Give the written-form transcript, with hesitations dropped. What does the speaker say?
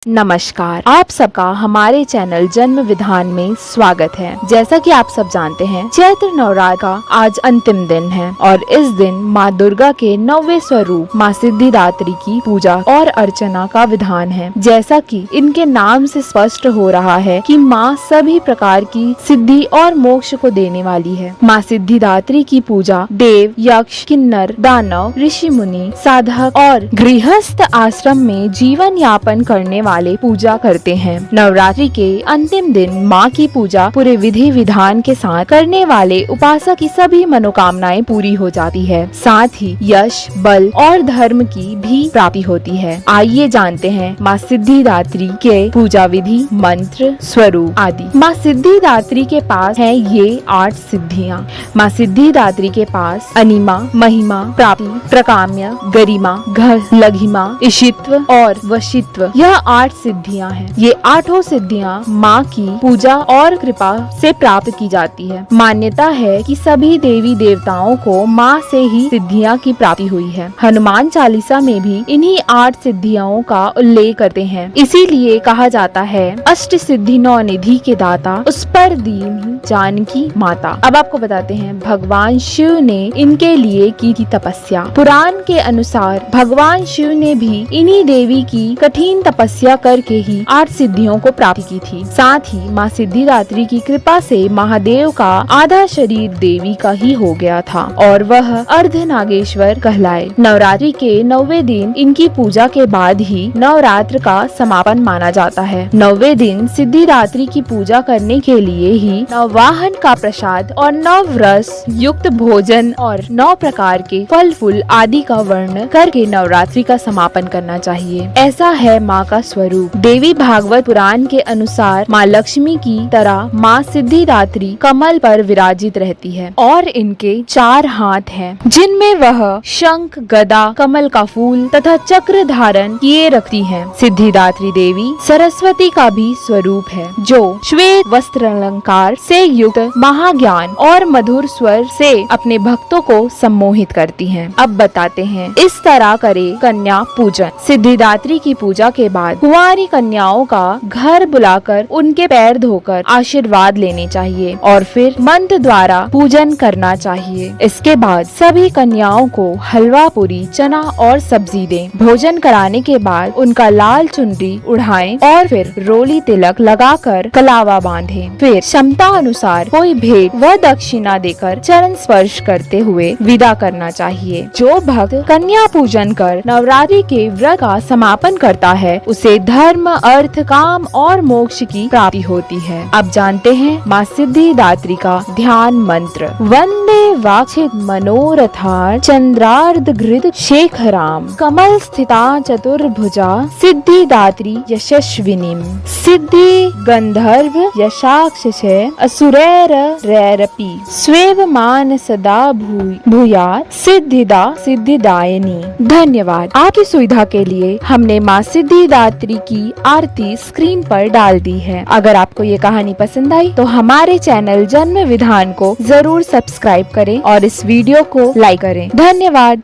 नमस्कार, आप सबका हमारे चैनल जन्म विधान में स्वागत है। जैसा कि आप सब जानते हैं, चैत्र नवरात्र का आज अंतिम दिन है और इस दिन माँ दुर्गा के 9वें स्वरूप माँ सिद्धिदात्री की पूजा और अर्चना का विधान है। जैसा कि इनके नाम से स्पष्ट हो रहा है कि माँ सभी प्रकार की सिद्धि और मोक्ष को देने वाली है। माँ सिद्धिदात्री की पूजा देव, यक्ष, किन्नर, दानव, ऋषि मुनि, साधक और गृहस्थ आश्रम में जीवन यापन करने वाले पूजा करते हैं। नवरात्रि के अंतिम दिन माँ की पूजा पूरे विधि विधान के साथ करने वाले उपासक की सभी मनोकामनाएं पूरी हो जाती है। साथ ही यश, बल और धर्म की भी प्राप्ति होती है। आइए जानते हैं माँ सिद्धिदात्री के पूजा विधि, मंत्र, स्वरूप आदि। माँ सिद्धिदात्री के पास है ये 8 सिद्धियाँ। माँ सिद्धिदात्री के पास अनिमा, महिमा, प्राप्ति, प्रकाम्य, गरिमा, लघिमा, इशित्व और वशित्व, यह 8 सिद्धियां हैं। ये 8 सिद्धियां माँ की पूजा और कृपा से प्राप्त की जाती है। मान्यता है कि सभी देवी देवताओं को माँ से ही सिद्धियां की प्राप्ति हुई है। हनुमान चालीसा में भी इन्हीं 8 सिद्धियों का उल्लेख करते हैं। इसीलिए कहा जाता है, अष्ट सिद्धि 9 निधि के दाता, उस पर दीन जानकी माता। अब आपको बताते हैं भगवान शिव ने इनके लिए की थी तपस्या। पुराण के अनुसार भगवान शिव ने भी इन्हीं देवी की कठिन तपस्या करके ही 8 सिद्धियों को प्राप्त की थी। साथ ही माँ सिद्धिदात्री की कृपा से महादेव का आधा शरीर देवी का ही हो गया था और वह अर्धनागेश्वर कहलाए। नवरात्रि के 9वें दिन इनकी पूजा के बाद ही नवरात्र का समापन माना जाता है। 9वें दिन सिद्धिदात्री की पूजा करने के लिए ही नववाहन का प्रसाद और 9 रस युक्त भोजन और 9 प्रकार के फल फूल आदि का वर्ण करके नवरात्रि का समापन करना चाहिए। ऐसा है माँ का स्वरूप। देवी भागवत पुराण के अनुसार माँ लक्ष्मी की तरह माँ सिद्धिदात्री कमल पर विराजित रहती है और इनके 4 हाथ हैं, जिनमें वह शंख, गदा, कमल का फूल तथा चक्र धारण किए रखती हैं। सिद्धिदात्री देवी सरस्वती का भी स्वरूप है, जो श्वेत वस्त्र अलंकार से युक्त महाज्ञान और मधुर स्वर से अपने भक्तों को सम्मोहित करती हैं। अब बताते हैं इस तरह करे कन्या पूजन। सिद्धिदात्री की पूजा के बाद कुंवारी कन्याओं का घर बुलाकर उनके पैर धोकर आशीर्वाद लेने चाहिए और फिर मंत्र द्वारा पूजन करना चाहिए। इसके बाद सभी कन्याओं को हलवा पूरी, चना और सब्जी दें। भोजन कराने के बाद उनका लाल चुनरी उड़ाएं और फिर रोली तिलक लगाकर कलावा बांधें। फिर क्षमता अनुसार कोई भेंट व दक्षिणा देकर चरण स्पर्श करते हुए विदा करना चाहिए। जो भक्त कन्या पूजन कर नवरात्रि के व्रत का समापन करता है, उसे धर्म, अर्थ, काम और मोक्ष की प्राप्ति होती है। अब जानते हैं माँ सिद्धिदात्री का ध्यान मंत्र। वंदे वाक्षित मनोरथार चंद्रार्ध घृत शेखराम कमल स्थिता चतुर्भुजा सिद्धिदात्री यशस्विनीम सिद्धि गंधर्व यशाक्षसे असुरैर रैरपि स्वेव मान सदा भूयात् सिद्धिदा सिद्धिदायिनी। धन्यवाद। आपकी सुविधा के लिए हमने माँ सिद्धिदात्री की आरती स्क्रीन पर डाल दी है। अगर आपको ये कहानी पसंद आई तो हमारे चैनल जन्म विधान को जरूर सब्सक्राइब करें और इस वीडियो को लाइक करें। धन्यवाद।